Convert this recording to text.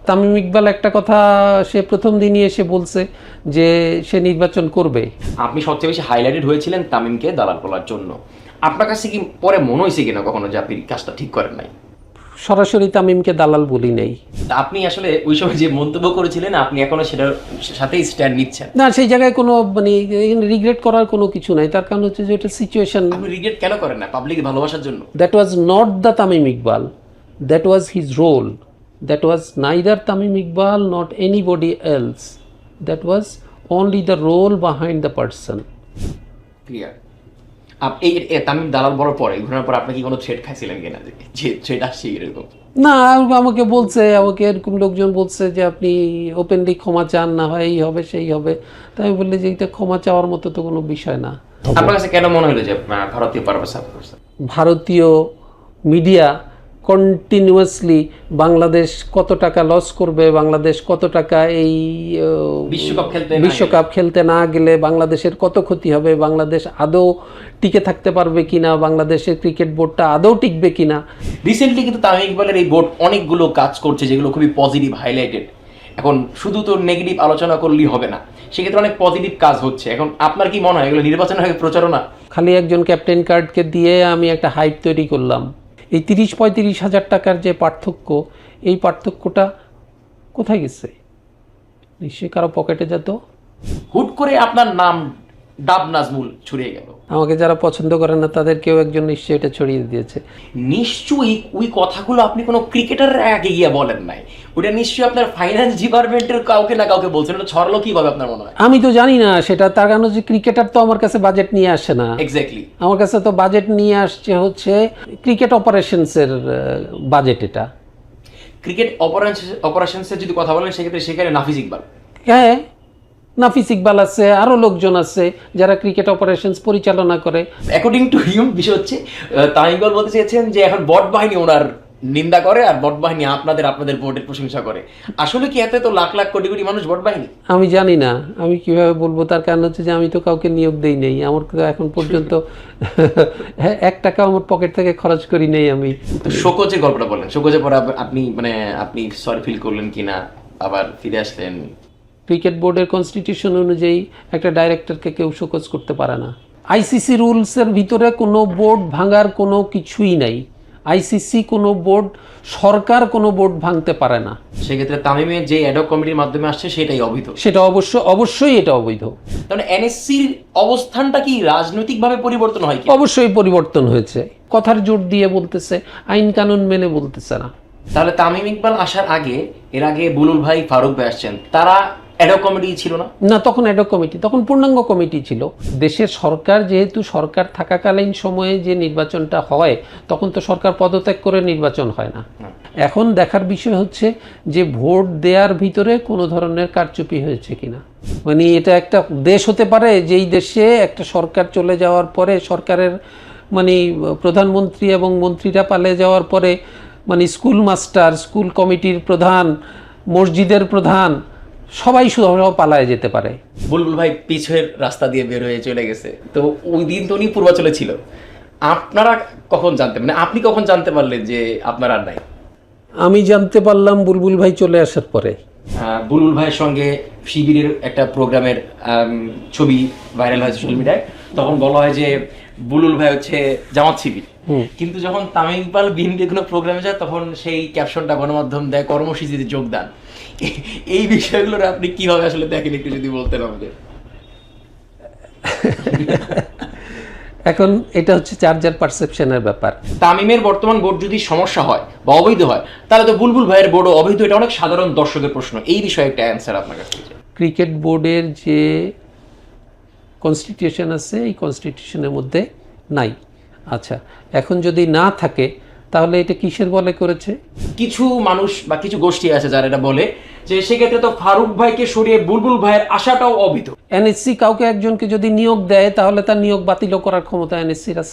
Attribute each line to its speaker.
Speaker 1: তামিম ইকবাল একটা কথা সে প্রথম দিনই এসে বলছে যে সে নির্বাচন করবে।
Speaker 2: আপনি সবচেয়ে বেশি হাইলাইটেড হয়েছিলেন তামিমকে দালাল বলার জন্য। আপনার কাছে কি পরে মনে হয়েছে কিনা কখনো যে আপনি কাজটা ঠিক করেন নাই?
Speaker 1: সরাসরি তামিমকে দালাল বলি নাই।
Speaker 2: আপনি আসলে ওই সময় যে মন্তব্য করেছিলেন আপনি এখনো সেটার সাথেই স্ট্যান্ড নিচ্ছেন?
Speaker 1: না, সেই জায়গায় কোনো মানে রিগ্রেট করার কোনো কিছু নাই। তার কারণ হচ্ছে যে এটা সিচুয়েশন।
Speaker 2: আপনি রিগ্রেট কেন করেন না? পাবলিক ভালোবাসার জন্য?
Speaker 1: That was not the Tamim Iqbal, that was his role, that was neither Tamim Iqbal not anybody else, that was only the role behind the person.
Speaker 2: Clear. এই তামিম দালাল বলার পরে ঘোরার পর আপনি কি কোনো থ্রেট খাইছিলেন কিনা যে থ্রেট আসছে এরকম?
Speaker 1: না, আমাকে বলছে, আমাকে এরকম লোকজন বলছে যে আপনি ওপেনলি ক্ষমা চান, না হয় এই হবে সেই হবে। তাই আমি বললি যে এটা ক্ষমা চাওয়ার মতো তো কোনো বিষয় না।
Speaker 2: আপনার কাছে কেন মনে হলো যে ভারতীয় পারপাস সার্ভ করছে?
Speaker 1: ভারতীয় মিডিয়া কন্টিনিউয়াসলি বাংলাদেশ কত টাকা লস করবে, বাংলাদেশ কত টাকা এই বিশ্বকাপ খেলতে না গেলে বাংলাদেশের কত ক্ষতি হবে, বাংলাদেশ আদৌ টিকে থাকতে পারবে কিনা, বাংলাদেশের ক্রিকেট বোর্ডটা আদৌ টিকবে কিনা।
Speaker 2: রিসেন্টলি কিন্তু তামিম ইকবালের এই বোর্ড অনেকগুলো কাজ করছে যেগুলো খুবই পজিটিভ, হাইলাইটেড। এখন শুধু তো নেগেটিভ আলোচনা করলেই হবে না, সেক্ষেত্রে অনেক পজিটিভ কাজ হচ্ছে। এখন আপনার কি মনে হয় এগুলো নির্বাচনের আগে প্রচারণা?
Speaker 1: খালি একজন ক্যাপ্টেন কার্ডকে দিয়ে আমি একটা হাইপ তৈরি করলাম। এই 30-35 হাজার টাকার যে পার্থক্য, এই পার্থক্যটা কোথায় গেছে? নিশ্চয়ই কারো পকেটে যেত।
Speaker 2: হুট করে আপনার নাম ডাব নাজমুল ছড়িয়ে গেল।
Speaker 1: আমাকে যারা পছন্দ করে না তাদের কেউ একজন নিশ্চয়ই এটা ছড়িয়ে দিয়েছে।
Speaker 2: নিশ্চয়ই ওই কথাগুলো আপনি কোনো ক্রিকেটারের আগে গিয়ে বলেন নাই, ওটা নিশ্চয়ই আপনার ফাইন্যান্স ডিপার্টমেন্টের কাউকে না কাউকে বলছেন। ওটা ছড়ালো কিভাবে আপনার মনে হয়?
Speaker 1: আমি তো জানি না সেটা। তার কারণ হচ্ছে ক্রিকেটার তো আমার কাছে বাজেট নিয়ে আসে না।
Speaker 2: এক্স্যাক্টলি,
Speaker 1: আমার কাছে তো বাজেট নিয়ে আসছে হচ্ছে ক্রিকেট অপারেশনসের বাজেট। এটা
Speaker 2: ক্রিকেট অপারেশনসের যদি কথা বলেন সেক্ষেত্রে সেখানে নাফিস ইকবাল,
Speaker 1: হ্যাঁ, নাফিস ইকবাল আছে, আরও লোকজন আছে যারা ক্রিকেট অপারেশনস পরিচালনা করে।
Speaker 2: অ্যাকর্ডিং টু হিউম বিষয় হচ্ছে তামিম ইকবাল বলতে চেয়েছেন যে এখন বট বাহিনী ওনার নিন্দা করে আর বট বাহিনী আপনাদের বোর্ডের প্রশংসা করে। আসলে কি এত লাখ লাখ কোটি কোটি মানুষ বট বাহিনী?
Speaker 1: আমি জানি না, আমি কিভাবে বলবো। তার কারণ হচ্ছে যে আমি তো কাউকে নিয়োগ দেই নেই। আমার তো এখন পর্যন্ত 1 টাকা আমার পকেট থেকে খরচ করি নেই আমি।
Speaker 2: শোকজের গল্পটা বলেন। শোকজের পরে আপনি সরি ফিল করলেন কিনা, আবার ফিরে আসলেন?
Speaker 1: ক্রিকেট বোর্ডের কনস্টিটিউশন অনুযায়ী একটা ডাইরেক্টরকে কেউ শোকজ করতে পারে না। আইসিসি রুলসের ভিতরে কোনো বোর্ড ভাঙার কোনো কিছুই নাই। আইসিসি কোনো বোর্ড, সরকার কোনো বোর্ড ভাঙতে পারে না।
Speaker 2: সেক্ষেত্রে তামিমের যে অ্যাডহক কমিটির মাধ্যমে আসছে সেটাই অবৈধ?
Speaker 1: সেটা অবশ্যই এটা অবৈধ।
Speaker 2: তাহলে এনএসসির অবস্থানটা কি রাজনৈতিকভাবে পরিবর্তন হয় কি?
Speaker 1: অবশ্যই পরিবর্তন হয়েছে। কথার জোর দিয়ে বলতেছে, আইন কানুন মেনে বলতেছে না।
Speaker 2: তাহলে তামিম ইকবাল আসার আগে, এর আগে বুলুল ভাই, ফারুক ভাই আসছেন, তারা অ্যাডহক কমিটি ছিল না?
Speaker 1: না, তখন অ্যাডহক কমিটি, তখন পূর্ণাঙ্গ কমিটি ছিল। দেশের সরকার, যেহেতু সরকার থাকাকালীন সময়ে যে নির্বাচনটা হয়, তখন তো সরকার পদত্যাগ করে নির্বাচন হয় না। এখন দেখার বিষয় হচ্ছে যে ভোট দেওয়ার ভিতরে কোনো ধরনের কারচুপি হয়েছে কিনা। মানে এটা একটা দেশ হতে পারে যেই দেশে একটা সরকার চলে যাওয়ার পরে, সরকারের মানে প্রধানমন্ত্রী এবং মন্ত্রীরা পালিয়ে যাওয়ার পরে, মানে স্কুল মাস্টার, স্কুল কমিটির প্রধান, মসজিদের প্রধান সবাই শুধু পালায় যেতে পারে।
Speaker 2: বুলবুল ভাই পিছের রাস্তা দিয়ে বের হয়ে চলে গেছে, তো ওই দিন তো উনি পূর্বাচলে ছিল। আপনারা কখন জানতে, মানে আপনি কখন জানতে পারলেন যে আপনার আর নাই?
Speaker 1: আমি জানতে পারলাম বুলবুল ভাই চলে আসার পরে।
Speaker 2: বুলবুল ভাইয়ের সঙ্গে শিবিরের একটা প্রোগ্রামের ছবি ভাইরাল হয় সোশ্যাল মিডিয়ায়। তখন বলা হয় যে বুলবুল ভাই হচ্ছে জামাত শিবির। কিন্তু যখন তামিম ইকবাল বিএনপির কোনো প্রোগ্রামে যায় তখন সেই ক্যাপশনটা গণমাধ্যম দেয় কর্মসূচিতে যোগদান। এই বিষয়গুলোর আপনি কিভাবে আসলে দেখেন, একটু যদি বলতেন আমাদের।
Speaker 1: এখন এটা হচ্ছে চার্জার পারসেপশনের ব্যাপার।
Speaker 2: তামিমের বর্তমান বোর্ড যদি সমস্যা হয় বা অবৈধ হয়, তাহলে তো বুলবুল ভাইয়ের বোর্ডও অবৈধ। এটা অনেক সাধারণ দর্শকের প্রশ্ন। এই বিষয়ে একটা অ্যান্সার আপনার কাছে।
Speaker 1: ক্রিকেট বোর্ডের যে কনস্টিটিউশন আছে, এই কনস্টিটিউশনের মধ্যে নাই। আচ্ছা, এখন যদি না থাকে তাহলে এটা কিসের বলে করেছে?
Speaker 2: কিছু মানুষ বা কিছু গোষ্ঠী আছে যারা এটা বলে যে সেক্ষেত্রে তো ফারুক ভাইকে সরিয়ে বুলবুল ভাইয়ের আশাটাও অবৈধ।
Speaker 1: এনএসসি কাউকে একজনকে যদি নিয়োগ দেয় তাহলে তার নিয়োগ বাতিল করার ক্ষমতা এনএসসির আছে।